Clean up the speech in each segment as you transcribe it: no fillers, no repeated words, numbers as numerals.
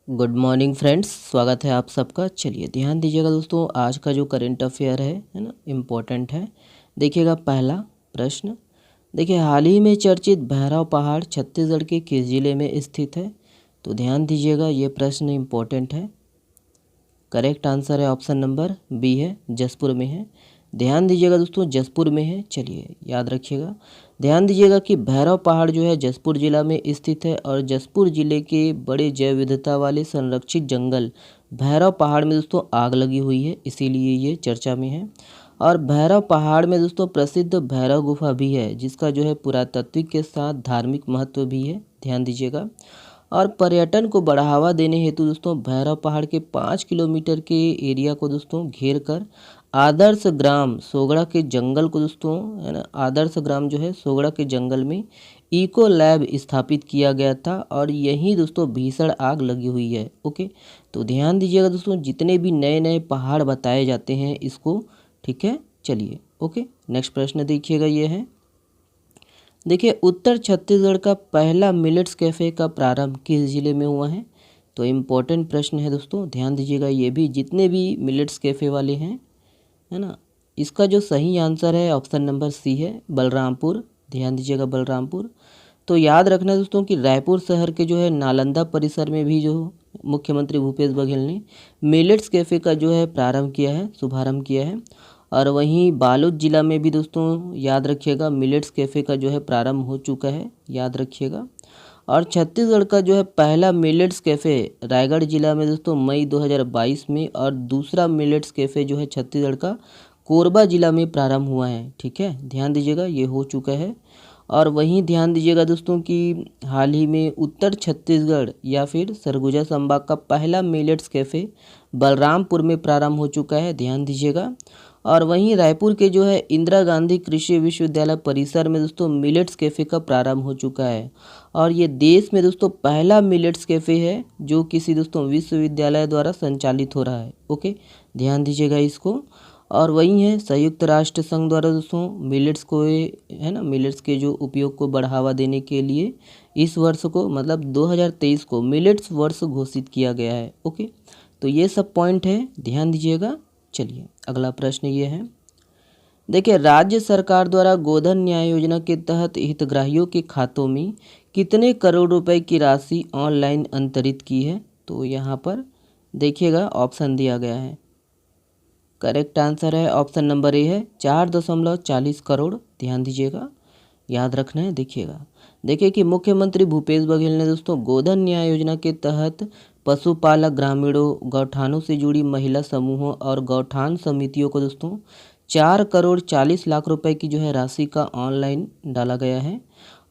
Good morning friends, स्वागत है आप सबका। चलिए ध्यान दीजिएगा दोस्तों, आज का जो करंट अफेयर है ना, इम्पोर्टेंट है। देखिएगा पहला प्रश्न। देखिए, हाल ही में चर्चित भैरव पहाड़ छत्तीसगढ़ के किस जिले में स्थित है? तो ध्यान दीजिएगा, ये प्रश्न इम्पोर्टेंट है। करेक्ट आंसर है ऑप्शन नंबर बी है, जसपुर में है। ध्यान दीजिएगा दोस्तों, जसपुर में है। चलिए याद रखिएगा, ध्यान दीजिएगा कि भैरव पहाड़ जो है जसपुर जिला में स्थित है और जसपुर जिले के बड़े जैव विविधता वाले संरक्षित जंगल भैरव पहाड़ में दोस्तों आग लगी हुई है, इसीलिए ये चर्चा में है। और भैरव पहाड़ में दोस्तों प्रसिद्ध भैरव गुफा भी है, जिसका जो है पुरातात्विक के साथ धार्मिक महत्व भी है। ध्यान दीजिएगा। और पर्यटन को बढ़ावा देने हेतु दोस्तों भैरव पहाड़ के 5 किलोमीटर के एरिया को दोस्तों घेर कर आदर्श ग्राम सोगड़ा के जंगल को दोस्तों, है ना, आदर्श ग्राम जो है सोगड़ा के जंगल में इको लैब स्थापित किया गया था और यहीं दोस्तों भीषण आग लगी हुई है। ओके, तो ध्यान दीजिएगा दोस्तों, जितने भी नए नए पहाड़ बताए जाते हैं इसको, ठीक है। चलिए ओके, नेक्स्ट प्रश्न देखिएगा, ये है। देखिए, उत्तर छत्तीसगढ़ का पहला मिलेट्स कैफ़े का प्रारंभ किस जिले में हुआ है? तो इम्पोर्टेंट प्रश्न है दोस्तों, ध्यान दीजिएगा। ये भी जितने भी मिलेट्स कैफ़े वाले हैं, है ना, इसका जो सही आंसर है ऑप्शन नंबर सी है, बलरामपुर। ध्यान दीजिएगा, बलरामपुर। तो याद रखना दोस्तों कि रायपुर शहर के जो है नालंदा परिसर में भी जो मुख्यमंत्री भूपेश बघेल ने मिलेट्स कैफ़े का जो है प्रारंभ किया है, शुभारंभ किया है। और वहीं बालोद जिला में भी दोस्तों याद रखिएगा मिलेट्स कैफ़े का जो है प्रारंभ हो चुका है, याद रखिएगा। और छत्तीसगढ़ का जो है पहला मिलेट्स कैफ़े रायगढ़ जिला में दोस्तों मई 2022 में, और दूसरा मिलेट्स कैफ़े जो है छत्तीसगढ़ का कोरबा जिला में प्रारंभ हुआ है। ठीक है, ध्यान दीजिएगा, ये हो चुका है। और वहीं ध्यान दीजिएगा दोस्तों कि हाल ही में उत्तर छत्तीसगढ़ या फिर सरगुजा संभाग का पहला मिलेट्स कैफ़े बलरामपुर में प्रारंभ हो चुका है, ध्यान दीजिएगा। और वहीं रायपुर के जो है इंदिरा गांधी कृषि विश्वविद्यालय परिसर में दोस्तों मिलेट्स कैफ़े का प्रारंभ हो चुका है। और ये देश में दोस्तों पहला मिलेट्स कैफ़े है जो किसी दोस्तों विश्वविद्यालय द्वारा संचालित हो रहा है। ओके, ध्यान दीजिएगा इसको। और वही है संयुक्त राष्ट्र संघ द्वारा दोस्तों मिलेट्स को, है ना, मिलेट्स के जो उपयोग को बढ़ावा देने के लिए इस वर्ष को, मतलब 2023 को मिलेट्स वर्ष घोषित किया गया है। ओके, तो ये सब पॉइंट है, ध्यान दीजिएगा। चलिए अगला प्रश्न ये है। देखिए, राज्य सरकार द्वारा गोधन न्याय योजना के तहत हितग्राहियों के खातों में कितने करोड़ रुपए की राशि ऑनलाइन अंतरित की है? तो यहाँ पर देखिएगा ऑप्शन दिया गया है। करेक्ट आंसर है ऑप्शन नंबर ए है, 4.40 करोड़। ध्यान दीजिएगा, याद रखना है। देखिएगा, देखिए कि मुख्यमंत्री भूपेश बघेल ने दोस्तों गोधन न्याय योजना के तहत पशुपालक ग्रामीणों, गौठानों से जुड़ी महिला समूहों और गौठान समितियों को दोस्तों 4 करोड़ 40 लाख रुपए की जो है राशि का ऑनलाइन डाला गया है।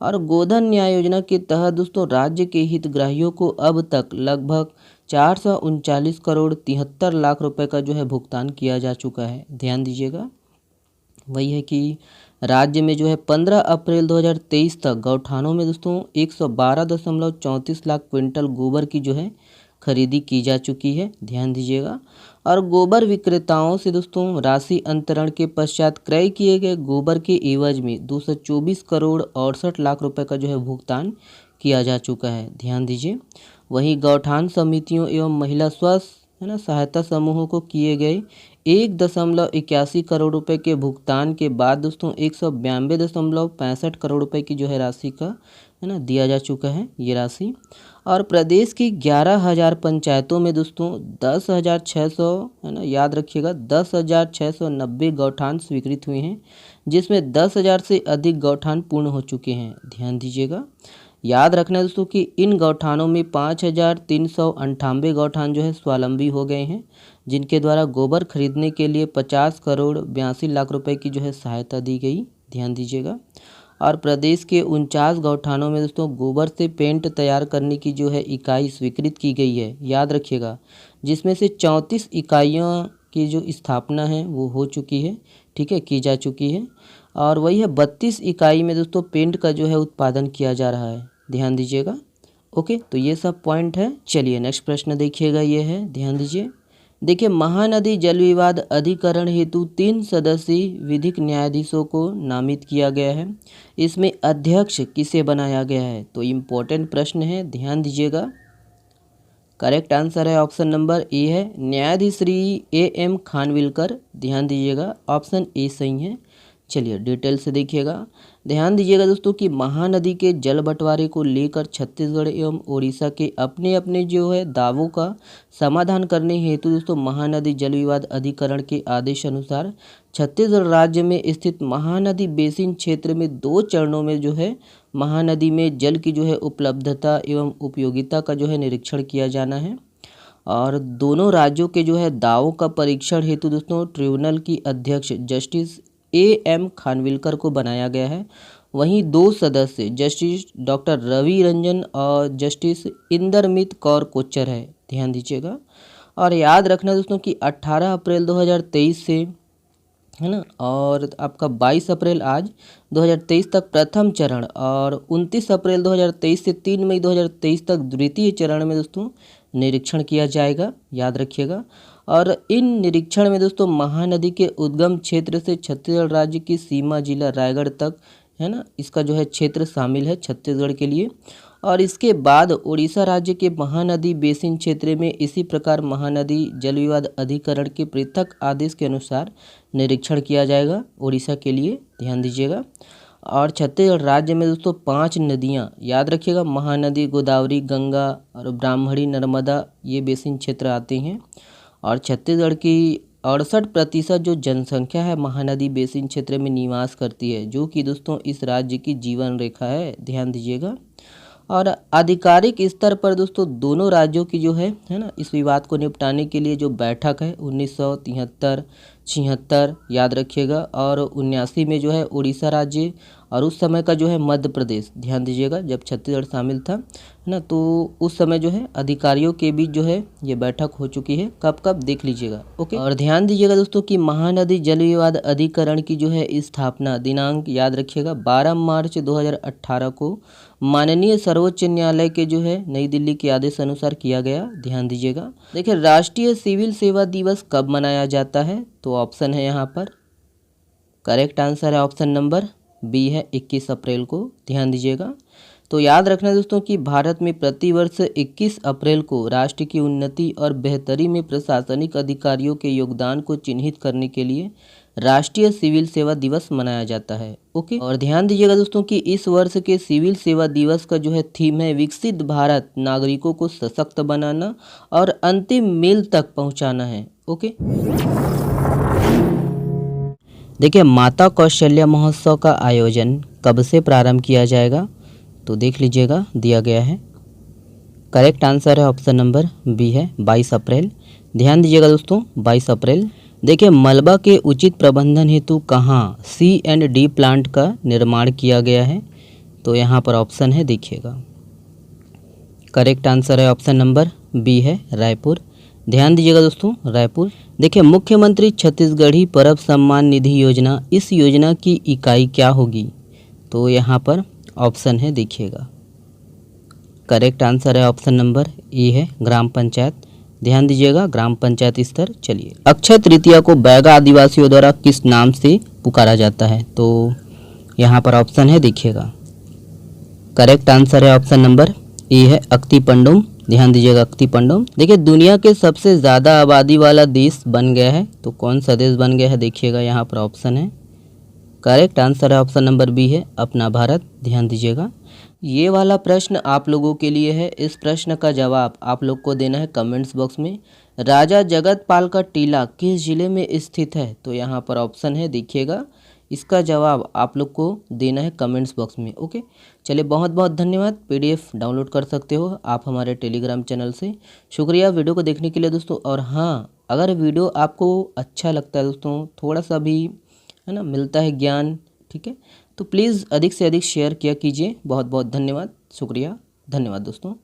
और गोधन न्याय योजना के तहत दोस्तों राज्य के हितग्राहियों को अब तक लगभग 439 करोड़ 73 लाख रुपए का जो है भुगतान किया जा चुका है। ध्यान दीजिएगा, वही है कि राज्य में जो है 15 अप्रैल 2023 तक गौठानों में दोस्तों 112.34 लाख क्विंटल गोबर की जो है खरीदी की जा चुकी है। ध्यान दीजिएगा। और गोबर विक्रेताओं से दोस्तों राशि अंतरण के पश्चात क्रय किए गए गोबर के एवज में 224 करोड़ 68 लाख रुपए का जो है भुगतान किया जा चुका है। ध्यान दीजिए। वहीं गौठान समितियों एवं महिला स्वास्थ्य, है ना, सहायता समूहों को किए गए 1.81 करोड़ रुपए के भुगतान के बाद दोस्तों 192.65 करोड़ रुपए की जो है राशि का, है ना, दिया जा चुका है ये राशि। और प्रदेश की 11,000 पंचायतों में दोस्तों 10,600, है ना, याद रखिएगा, 10,690 गौठान स्वीकृत हुए हैं, जिसमें 10,000 से अधिक गौठान पूर्ण हो चुके हैं। ध्यान दीजिएगा, याद रखना है दोस्तों कि इन गौठानों में 5,398 गौठान जो है स्वावलंबी हो गए हैं, जिनके द्वारा गोबर खरीदने के लिए 50 करोड़ 82 लाख रुपए की जो है सहायता दी गई। ध्यान दीजिएगा। और प्रदेश के 49 गौठानों में दोस्तों गोबर से पेंट तैयार करने की जो है इकाई स्वीकृत की गई है, याद रखिएगा, जिसमें से 34 इकाइयों की जो स्थापना है वो हो चुकी है, ठीक है, की जा चुकी है। और वही है 32 इकाई में दोस्तों पेंट का जो है उत्पादन किया जा रहा है। ध्यान दीजिएगा। ओके, तो ये सब पॉइंट है। चलिए नेक्स्ट प्रश्न देखिएगा, ये है, ध्यान दीजिए। देखिए, महानदी जल विवाद अधिकरण हेतु 3 सदस्यीय विधिक न्यायाधीशों को नामित किया गया है। इसमें अध्यक्ष किसे बनाया गया है? तो इम्पोर्टेंट प्रश्न है, ध्यान दीजिएगा। करेक्ट आंसर है ऑप्शन नंबर ए है न्यायाधीश श्री A.M. खानविलकर। ध्यान दीजिएगा ऑप्शन ए सही है। चलिए डिटेल से देखिएगा। ध्यान दीजिएगा दोस्तों कि महानदी के जल बंटवारे को लेकर छत्तीसगढ़ एवं ओडिशा के अपने अपने जो है दावों का समाधान करने हेतु दोस्तों महानदी जल विवाद अधिकरण के आदेश अनुसार छत्तीसगढ़ राज्य में स्थित महानदी बेसिन क्षेत्र में 2 चरणों में जो है महानदी में जल की जो है उपलब्धता एवं उपयोगिता का जो है निरीक्षण किया जाना है। और दोनों राज्यों के जो है दावों का परीक्षण हेतु दोस्तों ट्रिब्यूनल की अध्यक्ष जस्टिस A.M. खानविलकर को बनाया गया है। वहीं 2 सदस्य जस्टिस डॉक्टर रवि रंजन और जस्टिस इंदरमित कौर कोचर है। ध्यान दीजिएगा और याद रखना दोस्तों कि 18 अप्रैल 2023 से है ना और आपका 22 अप्रैल आज 2023 तक प्रथम चरण और 29 अप्रैल 2023 से 3 मई 2023 तक द्वितीय चरण में दोस्तों निरीक्षण किया जाएगा। याद रखिएगा। और इन निरीक्षण में दोस्तों महानदी के उद्गम क्षेत्र से छत्तीसगढ़ राज्य की सीमा जिला रायगढ़ तक है ना इसका जो है क्षेत्र शामिल है छत्तीसगढ़ के लिए। और इसके बाद उड़ीसा राज्य के महानदी बेसिन क्षेत्र में इसी प्रकार महानदी जल विवाद अधिकरण के पृथक आदेश के अनुसार निरीक्षण किया जाएगा उड़ीसा के लिए। ध्यान दीजिएगा। और छत्तीसगढ़ राज्य में दोस्तों 5 नदियां याद रखिएगा महानदी गोदावरी गंगा और ब्राह्मणी नर्मदा ये बेसिन क्षेत्र आते हैं। और छत्तीसगढ़ की 68% जो जनसंख्या है महानदी बेसिन क्षेत्र में निवास करती है जो कि दोस्तों इस राज्य की जीवन रेखा है। ध्यान दीजिएगा। और आधिकारिक स्तर पर दोस्तों दोनों राज्यों की जो है ना इस विवाद को निपटाने के लिए जो बैठक है 1973, 76 याद रखिएगा और 79 में जो है उड़ीसा राज्य और उस समय का जो है मध्य प्रदेश। ध्यान दीजिएगा जब छत्तीसगढ़ शामिल था है ना तो उस समय जो है अधिकारियों के बीच जो है ये बैठक हो चुकी है। कब कब देख लीजिएगा। ओके। और ध्यान दीजिएगा दोस्तों कि महानदी जल विवाद अधिकरण की जो है स्थापना दिनांक याद रखिएगा 12 मार्च 2018 को माननीय सर्वोच्च न्यायालय के जो है नई दिल्ली के आदेश अनुसार किया गया। ध्यान दीजिएगा। देखिए राष्ट्रीय सिविल सेवा दिवस कब मनाया जाता है तो ऑप्शन है यहाँ पर करेक्ट आंसर है ऑप्शन नंबर बी है 21 अप्रैल को। ध्यान दीजिएगा। तो याद रखना दोस्तों कि भारत में प्रतिवर्ष 21 अप्रैल को राष्ट्र की उन्नति और बेहतरी में प्रशासनिक अधिकारियों के योगदान को चिन्हित करने के लिए राष्ट्रीय सिविल सेवा दिवस मनाया जाता है। ओके। और ध्यान दीजिएगा दोस्तों कि इस वर्ष के सिविल सेवा दिवस का जो है थीम है विकसित भारत नागरिकों को सशक्त बनाना और अंतिम मील तक पहुंचाना है। ओके। देखिए माता कौशल्या महोत्सव का आयोजन कब से प्रारंभ किया जाएगा तो देख लीजिएगा दिया गया है। करेक्ट आंसर है ऑप्शन नंबर बी है 22 अप्रैल। ध्यान दीजिएगा दोस्तों 22 अप्रैल। देखिए मलबा के उचित प्रबंधन हेतु कहाँ C&D प्लांट का निर्माण किया गया है तो यहाँ पर ऑप्शन है देखिएगा। करेक्ट आंसर है ऑप्शन नंबर बी है रायपुर। ध्यान दीजिएगा दोस्तों रायपुर। देखिए मुख्यमंत्री छत्तीसगढ़ी परब सम्मान निधि योजना इस योजना की इकाई क्या होगी तो यहाँ पर ऑप्शन है देखिएगा। करेक्ट आंसर है ऑप्शन नंबर ए है ग्राम पंचायत। ध्यान दीजिएगा ग्राम पंचायत स्तर। चलिए अक्षय तृतीया को बैगा आदिवासियों द्वारा किस नाम से पुकारा जाता है तो यहाँ पर ऑप्शन है देखिएगा। करेक्ट आंसर है ऑप्शन नंबर ए है अक्ति पंडुम। ध्यान दीजिएगा अक्ति पंडुम। देखिए दुनिया के सबसे ज़्यादा आबादी वाला देश बन गया है तो कौन सा देश बन गया है देखिएगा यहाँ पर ऑप्शन है। करेक्ट आंसर है ऑप्शन नंबर बी है अपना भारत। ध्यान दीजिएगा। ये वाला प्रश्न आप लोगों के लिए है। इस प्रश्न का जवाब आप लोग को देना है कमेंट्स बॉक्स में। राजा जगतपाल का टीला किस जिले में स्थित है तो यहाँ पर ऑप्शन है देखिएगा। इसका जवाब आप लोग को देना है कमेंट्स बॉक्स में। ओके। चलिए बहुत बहुत धन्यवाद। PDF डाउनलोड कर सकते हो आप हमारे टेलीग्राम चैनल से। शुक्रिया वीडियो को देखने के लिए दोस्तों। और हाँ अगर वीडियो आपको अच्छा लगता है दोस्तों थोड़ा सा भी है ना मिलता है ज्ञान ठीक है तो प्लीज़ अधिक से अधिक शेयर किया कीजिए। बहुत बहुत धन्यवाद। शुक्रिया। धन्यवाद दोस्तों।